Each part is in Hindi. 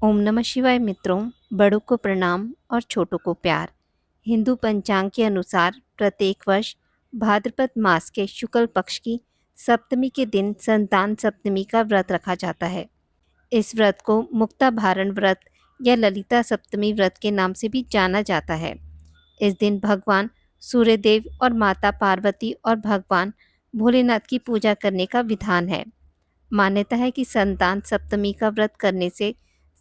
ओम नमः शिवाय मित्रों। बड़ों को प्रणाम और छोटों को प्यार। हिंदू पंचांग के अनुसार प्रत्येक वर्ष भाद्रपद मास के शुक्ल पक्ष की सप्तमी के दिन संतान सप्तमी का व्रत रखा जाता है। इस व्रत को मुक्ता भारण व्रत या ललिता सप्तमी व्रत के नाम से भी जाना जाता है। इस दिन भगवान सूर्यदेव और माता पार्वती और भगवान भोलेनाथ की पूजा करने का विधान है। मान्यता है कि संतान सप्तमी का व्रत करने से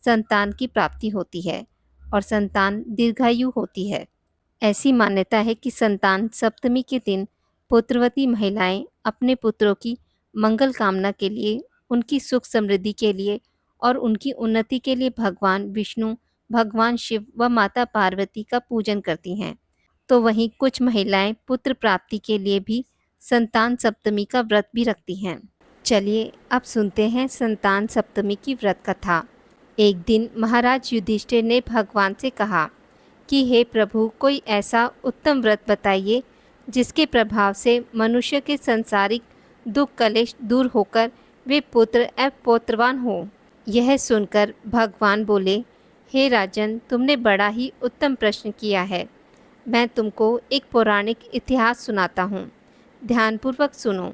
संतान की प्राप्ति होती है और संतान दीर्घायु होती है। ऐसी मान्यता है कि संतान सप्तमी के दिन पुत्रवती महिलाएं अपने पुत्रों की मंगल कामना के लिए, उनकी सुख समृद्धि के लिए और उनकी उन्नति के लिए भगवान विष्णु, भगवान शिव व माता पार्वती का पूजन करती हैं। तो वहीं कुछ महिलाएं पुत्र प्राप्ति के लिए भी संतान सप्तमी का व्रत भी रखती हैं। चलिए अब सुनते हैं संतान सप्तमी की व्रत कथा। एक दिन महाराज युधिष्ठिर ने भगवान से कहा कि हे प्रभु, कोई ऐसा उत्तम व्रत बताइए जिसके प्रभाव से मनुष्य के सांसारिक दुख कलेश दूर होकर वे पुत्र एवं पौत्रवान हो। यह सुनकर भगवान बोले, हे राजन, तुमने बड़ा ही उत्तम प्रश्न किया है। मैं तुमको एक पौराणिक इतिहास सुनाता हूँ, ध्यानपूर्वक सुनो।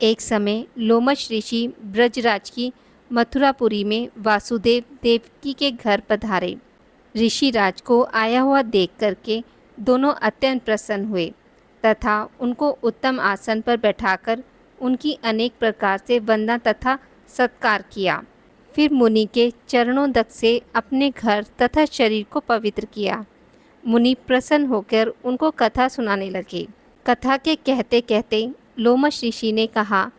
एक समय लोमश ऋषि ब्रजराज की मथुरापुरी में वासुदेव देवकी के घर पधारे। ऋषि राज को आया हुआ देख करके दोनों अत्यंत प्रसन्न हुए तथा उनको उत्तम आसन पर बैठाकर उनकी अनेक प्रकार से वंदना तथा सत्कार किया। फिर मुनि के चरणों तक से अपने घर तथा शरीर को पवित्र किया। मुनि प्रसन्न होकर उनको कथा सुनाने लगे। कथा के कहते कहते लोमश ऋषि ने कहा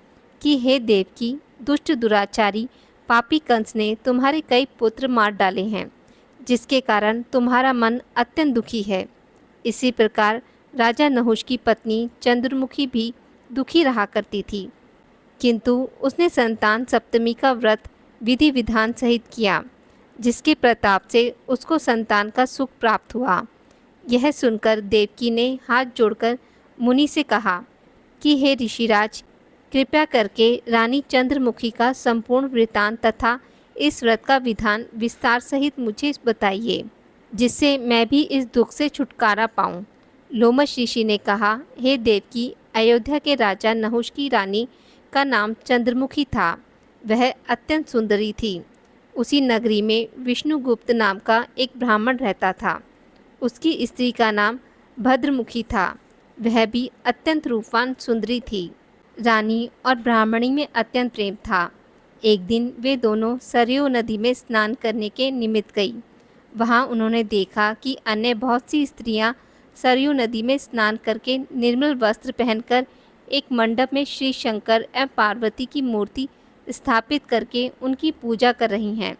कि हे देवकी, दुष्ट दुराचारी पापी कंस ने तुम्हारे कई पुत्र मार डाले हैं, जिसके कारण तुम्हारा मन अत्यंत दुखी है। इसी प्रकार राजा नहुष की पत्नी चंद्रमुखी भी दुखी रहा करती थी, किंतु उसने संतान सप्तमी का व्रत विधि विधान सहित किया, जिसके प्रताप से उसको संतान का सुख प्राप्त हुआ। यह सुनकर देवकी ने हाथ जोड़कर मुनि से कहा कि हे ऋषिराज, कृपया करके रानी चंद्रमुखी का संपूर्ण वृत्तांत तथा इस व्रत का विधान विस्तार सहित मुझे बताइए, जिससे मैं भी इस दुख से छुटकारा पाऊं। लोमश ऋषि ने कहा, हे देवकी, अयोध्या के राजा नहुष की रानी का नाम चंद्रमुखी था। वह अत्यंत सुंदरी थी। उसी नगरी में विष्णुगुप्त नाम का एक ब्राह्मण रहता था। उसकी स्त्री का नाम भद्रमुखी था। वह भी अत्यंत रूपवान सुंदरी थी। रानी और ब्राह्मणी में अत्यंत प्रेम था। एक दिन वे दोनों सरयू नदी में स्नान करने के निमित्त गई। वहां उन्होंने देखा कि अन्य बहुत सी स्त्रियां सरयू नदी में स्नान करके निर्मल वस्त्र पहनकर एक मंडप में श्री शंकर एवं पार्वती की मूर्ति स्थापित करके उनकी पूजा कर रही हैं।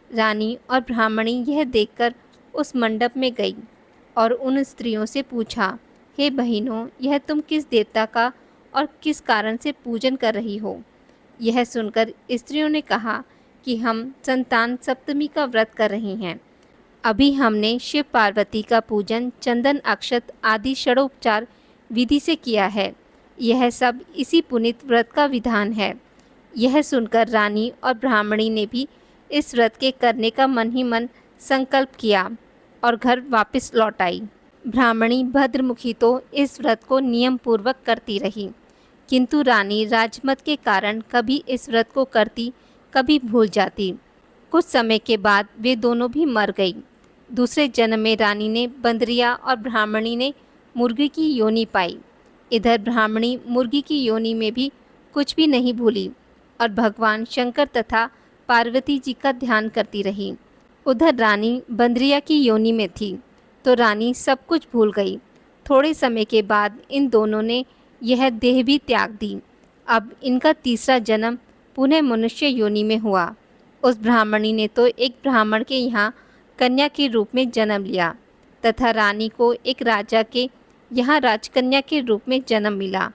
रानी और ब्राह्मणी यह देखकर उस मंडप में गई और उन स्त्रियों से पूछा, हे बहनों, यह तुम किस देवता का और किस कारण से पूजन कर रही हो? यह सुनकर स्त्रियों ने कहा कि हम संतान सप्तमी का व्रत कर रही हैं। अभी हमने शिव पार्वती का पूजन चंदन अक्षत आदि षडोपचार विधि से किया है। यह सब इसी पुनीत व्रत का विधान है। यह सुनकर रानी और ब्राह्मणी ने भी इस व्रत के करने का मन ही मन संकल्प किया और घर वापस लौट आई। ब्राह्मणी भद्रमुखी तो इस व्रत को नियम पूर्वक करती रही, किंतु रानी राजमत के कारण कभी इस व्रत को करती, कभी भूल जाती। कुछ समय के बाद वे दोनों भी मर गई। दूसरे जन्म में रानी ने बंदरिया और ब्राह्मणी ने मुर्गी की योनि पाई। इधर ब्राह्मणी मुर्गी की योनि में भी कुछ भी नहीं भूली और भगवान शंकर तथा पार्वती जी का ध्यान करती रही। उधर रानी बंदरिया की योनि में थी तो रानी सब कुछ भूल गई। थोड़े समय के बाद इन दोनों ने यह देह भी त्याग दी। अब इनका तीसरा जन्म पुनः मनुष्य योनि में हुआ। उस ब्राह्मणी ने तो एक ब्राह्मण के यहाँ कन्या के रूप में जन्म लिया तथा रानी को एक राजा के यहाँ राजकन्या के रूप में जन्म मिला।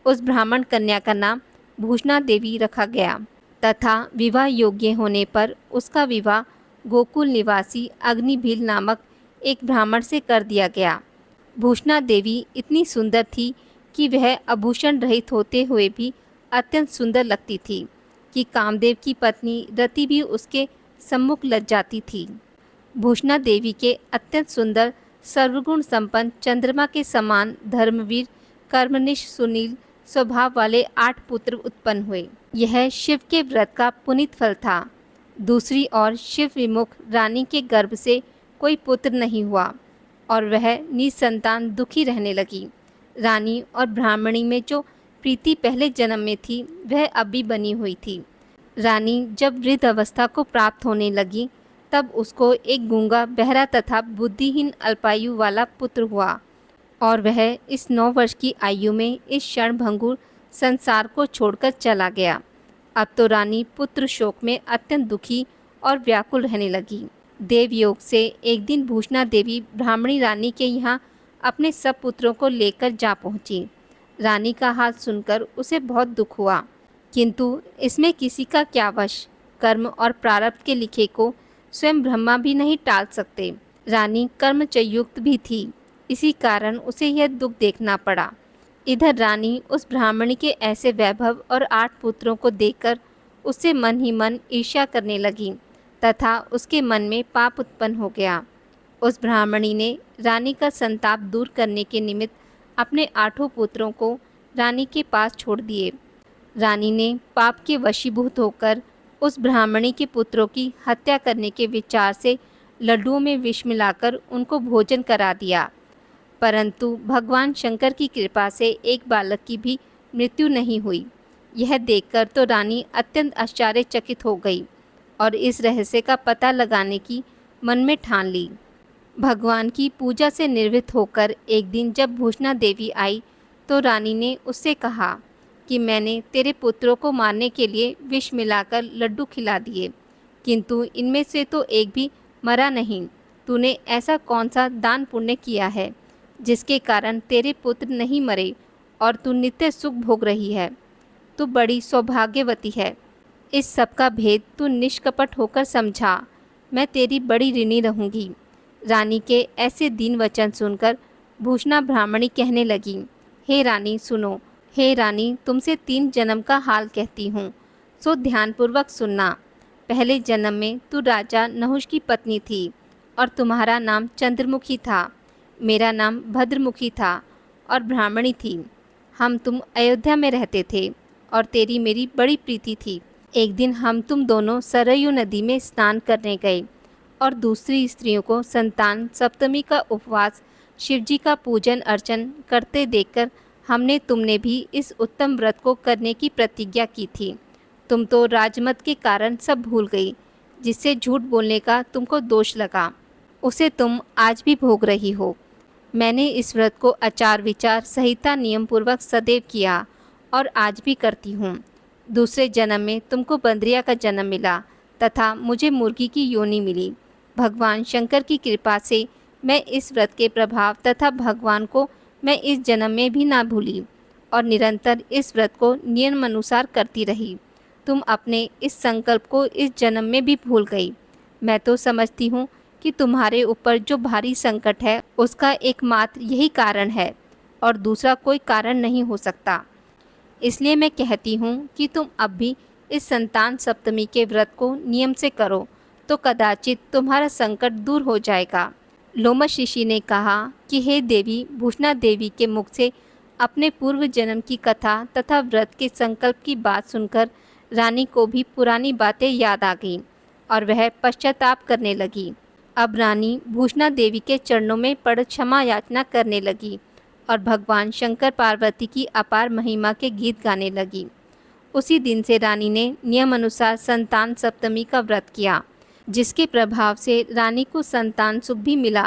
उस ब्राह्मण कन्या का नाम भूषणा देवी रखा गया तथा विवाह योग्य होने पर उसका विवाह गोकुल निवासी अग्निभील नामक एक ब्राह्मण से कर दिया गया। भूषणा देवी इतनी सुंदर थी कि वह आभूषण रहित होते हुए भी अत्यंत सुंदर लगती थी कि कामदेव की पत्नी रति भी उसके सम्मुख लज जाती थी। भूषणा देवी के अत्यंत सुंदर सर्वगुण संपन्न चंद्रमा के समान धर्मवीर कर्मनिष्ठ सुनील स्वभाव वाले 8 पुत्र उत्पन्न हुए। यह शिव के व्रत का पुनीत फल था। दूसरी ओर शिव विमुख रानी के गर्भ से कोई पुत्र नहीं हुआ और वह निसंतान दुखी रहने लगी। रानी और ब्राह्मणी में जो प्रीति पहले जन्म में थी वह अब भी बनी हुई थी। रानी जब वृद्ध अवस्था को प्राप्त होने लगी तब उसको एक गूंगा बहरा तथा बुद्धिहीन अल्पायु वाला पुत्र हुआ और वह इस 9 वर्ष की आयु में इस क्षणभंगुर संसार को छोड़कर चला गया। अब तो रानी पुत्र शोक में अत्यंत दुखी और व्याकुल रहने लगी। देवयोग से एक दिन भूषणा देवी ब्राह्मणी रानी के यहाँ अपने सब पुत्रों को लेकर जा पहुँची। रानी का हाल सुनकर उसे बहुत दुख हुआ, किंतु इसमें किसी का क्या वश। कर्म और प्रारब्ध के लिखे को स्वयं ब्रह्मा भी नहीं टाल सकते। रानी कर्मचयुक्त भी थी, इसी कारण उसे यह दुख देखना पड़ा। इधर रानी उस ब्राह्मणी के ऐसे वैभव और 8 पुत्रों को देखकर उससे मन ही मन ईर्ष्या करने लगी तथा उसके मन में पाप उत्पन्न हो गया। उस ब्राह्मणी ने रानी का संताप दूर करने के निमित्त अपने 8 पुत्रों को रानी के पास छोड़ दिए। रानी ने पाप के वशीभूत होकर उस ब्राह्मणी के पुत्रों की हत्या करने के विचार से लड्डुओं में विष मिलाकर उनको भोजन करा दिया, परंतु भगवान शंकर की कृपा से एक बालक की भी मृत्यु नहीं हुई। यह देखकर तो रानी अत्यंत आश्चर्यचकित हो गई और इस रहस्य का पता लगाने की मन में ठान ली। भगवान की पूजा से निर्वृत्त होकर एक दिन जब भूषणा देवी आई तो रानी ने उससे कहा कि मैंने तेरे पुत्रों को मारने के लिए विष मिलाकर लड्डू खिला दिए, किंतु इनमें से तो एक भी मरा नहीं। तूने ऐसा कौन सा दान पुण्य किया है जिसके कारण तेरे पुत्र नहीं मरे और तू नित्य सुख भोग रही है? तू बड़ी सौभाग्यवती है। इस सब का भेद तू निष्कपट होकर समझा। मैं तेरी बड़ी ऋणी रहूँगी। रानी के ऐसे दीन वचन सुनकर भूषणा ब्राह्मणी कहने लगी, हे रानी सुनो। हे रानी, तुमसे 3 जन्म का हाल कहती हूँ, सो ध्यानपूर्वक सुनना। पहले जन्म में तू राजा नहुष की पत्नी थी और तुम्हारा नाम चंद्रमुखी था। मेरा नाम भद्रमुखी था और ब्राह्मणी थी। हम तुम अयोध्या में रहते थे और तेरी मेरी बड़ी प्रीति थी। एक दिन हम तुम दोनों सरयू नदी में स्नान करने गए और दूसरी स्त्रियों को संतान सप्तमी का उपवास शिवजी का पूजन अर्चन करते देखकर हमने तुमने भी इस उत्तम व्रत को करने की प्रतिज्ञा की थी। तुम तो राजमत के कारण सब भूल गई, जिससे झूठ बोलने का तुमको दोष लगा, उसे तुम आज भी भोग रही हो। मैंने इस व्रत को आचार विचार संहिता नियम पूर्वक सदैव किया और आज भी करती हूँ। दूसरे जन्म में तुमको बंदरिया का जन्म मिला तथा मुझे मुर्गी की योनि मिली। भगवान शंकर की कृपा से मैं इस व्रत के प्रभाव तथा भगवान को मैं इस जन्म में भी ना भूली और निरंतर इस व्रत को नियम अनुसार करती रही। तुम अपने इस संकल्प को इस जन्म में भी भूल गई। मैं तो समझती हूँ कि तुम्हारे ऊपर जो भारी संकट है उसका एकमात्र यही कारण है और दूसरा कोई कारण नहीं हो सकता। इसलिए मैं कहती हूँ कि तुम अब भी इस संतान सप्तमी के व्रत को नियम से करो तो कदाचित तुम्हारा संकट दूर हो जाएगा। लोमश ऋषि ने कहा कि हे देवी, भूषणा देवी के मुख से अपने पूर्व जन्म की कथा तथा व्रत के संकल्प की बात सुनकर रानी को भी पुरानी बातें याद आ गईं और वह पश्चाताप करने लगी। अब रानी भूषणा देवी के चरणों में पड़ क्षमा याचना करने लगी और भगवान शंकर पार्वती की अपार महिमा के गीत गाने लगी। उसी दिन से रानी ने नियम अनुसार संतान सप्तमी का व्रत किया, जिसके प्रभाव से रानी को संतान सुख भी मिला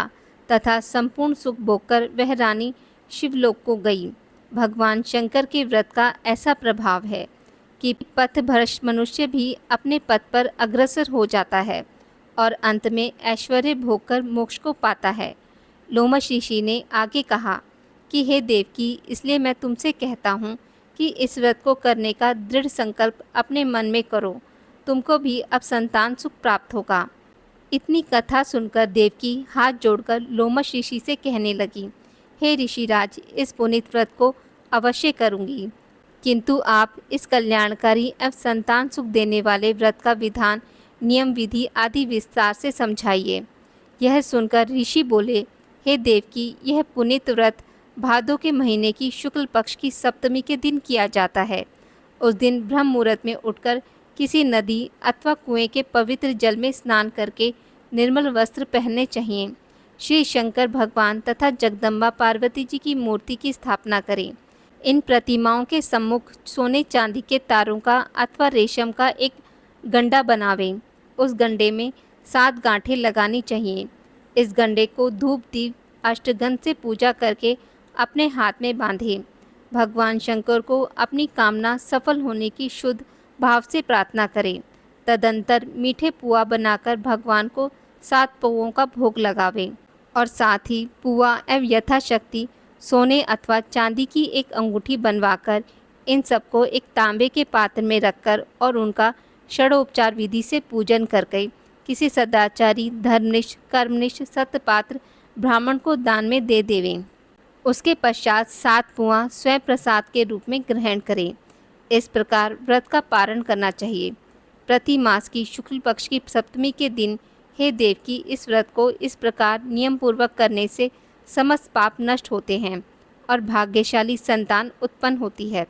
तथा संपूर्ण सुख भोगकर वह रानी शिवलोक को गई। भगवान शंकर के व्रत का ऐसा प्रभाव है कि पथभ्रष्ट मनुष्य भी अपने पथ पर अग्रसर हो जाता है और अंत में ऐश्वर्य भोगकर मोक्ष को पाता है। लोमश ऋषि ने आगे कहा कि हे देवकी, इसलिए मैं तुमसे कहता हूँ कि इस व्रत को करने का दृढ़ संकल्प अपने मन में करो, तुमको भी अब संतान सुख प्राप्त होगा। इतनी कथा सुनकर देवकी हाथ जोड़कर लोमश ऋषि से कहने लगी, हे ऋषिराज, इस पुनीत व्रत को अवश्य करूँगी, किंतु आप इस कल्याणकारी एवं संतान सुख देने वाले व्रत का विधान नियम विधि आदि विस्तार से समझाइए। यह सुनकर ऋषि बोले, हे देवकी, यह पुनीत व्रत भादों के महीने की शुक्ल पक्ष की सप्तमी के दिन किया जाता है। उस दिन ब्रह्म मुहूर्त में उठकर किसी नदी अथवा कुएं के पवित्र जल में स्नान करके निर्मल वस्त्र पहनने चाहिए। श्री शंकर भगवान तथा जगदम्बा पार्वती जी की मूर्ति की स्थापना करें। इन प्रतिमाओं के सम्मुख सोने चांदी के तारों का अथवा रेशम का एक गंडा बनावें। उस गंडे में 7 गांठें लगानी चाहिए। इस गंडे को धूप दीप अष्टगंध से पूजा करके अपने हाथ में बांधें। भगवान शंकर को अपनी कामना सफल होने की शुद्ध भाव से प्रार्थना करें। तदंतर मीठे पुआ बनाकर भगवान को 7 पौओं का भोग लगावें और साथ ही पुआ एवं यथाशक्ति सोने अथवा चांदी की एक अंगूठी बनवाकर इन सबको एक तांबे के पात्र में रखकर और उनका षडोपचार विधि से पूजन करके किसी सदाचारी, धर्मनिष्ठ, कर्मनिष्ठ सतपात्र ब्राह्मण को दान में दे देवें। उसके पश्चात 7 पुआ स्वयं प्रसाद के रूप में ग्रहण करें। इस प्रकार व्रत का पारण करना चाहिए। प्रति मास की शुक्ल पक्ष की सप्तमी के दिन हे देवकी, इस व्रत को इस प्रकार नियम पूर्वक करने से समस्त पाप नष्ट होते हैं और भाग्यशाली संतान उत्पन्न होती है।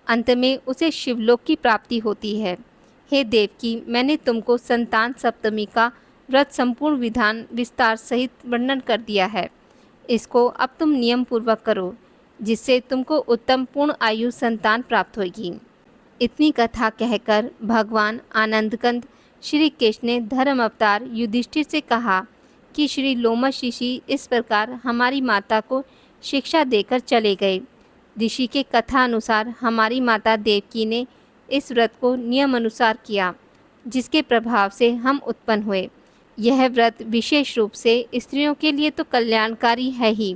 अंत में उसे शिवलोक की प्राप्ति होती है। हे देवकी, मैंने तुमको संतान सप्तमी का व्रत संपूर्ण विधान विस्तार सहित वर्णन कर दिया है। इसको अब तुम नियम पूर्वक करो, जिससे तुमको उत्तम पूर्ण आयु संतान प्राप्त होगी। इतनी कथा कहकर भगवान आनंदकंद श्री कृष्ण ने धर्म अवतार युधिष्ठिर से कहा कि श्री लोमश ऋषि इस प्रकार हमारी माता को शिक्षा देकर चले गए। ऋषि के कथा अनुसार हमारी माता देवकी ने इस व्रत को नियम अनुसार किया, जिसके प्रभाव से हम उत्पन्न हुए। यह व्रत विशेष रूप से स्त्रियों के लिए तो कल्याणकारी है ही,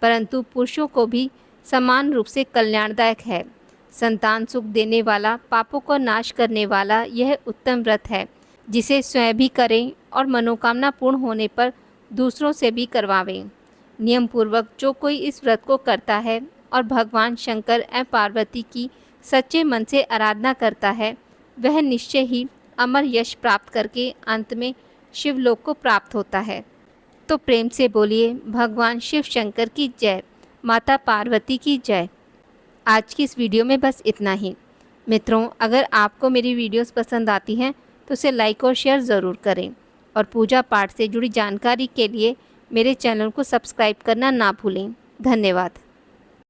परंतु पुरुषों को भी समान रूप से कल्याणदायक है। संतान सुख देने वाला, पापों को नाश करने वाला यह उत्तम व्रत है, जिसे स्वयं भी करें और मनोकामना पूर्ण होने पर दूसरों से भी करवावें। नियम पूर्वक जो कोई इस व्रत को करता है और भगवान शंकर एवं पार्वती की सच्चे मन से आराधना करता है, वह निश्चय ही अमर यश प्राप्त करके अंत में शिवलोक को प्राप्त होता है। तो प्रेम से बोलिए भगवान शिव शंकर की जय, माता पार्वती की जय। आज की इस वीडियो में बस इतना ही। मित्रों, अगर आपको मेरी वीडियोस पसंद आती हैं तो उसे लाइक और शेयर ज़रूर करें और पूजा पाठ से जुड़ी जानकारी के लिए मेरे चैनल को सब्सक्राइब करना ना भूलें। धन्यवाद।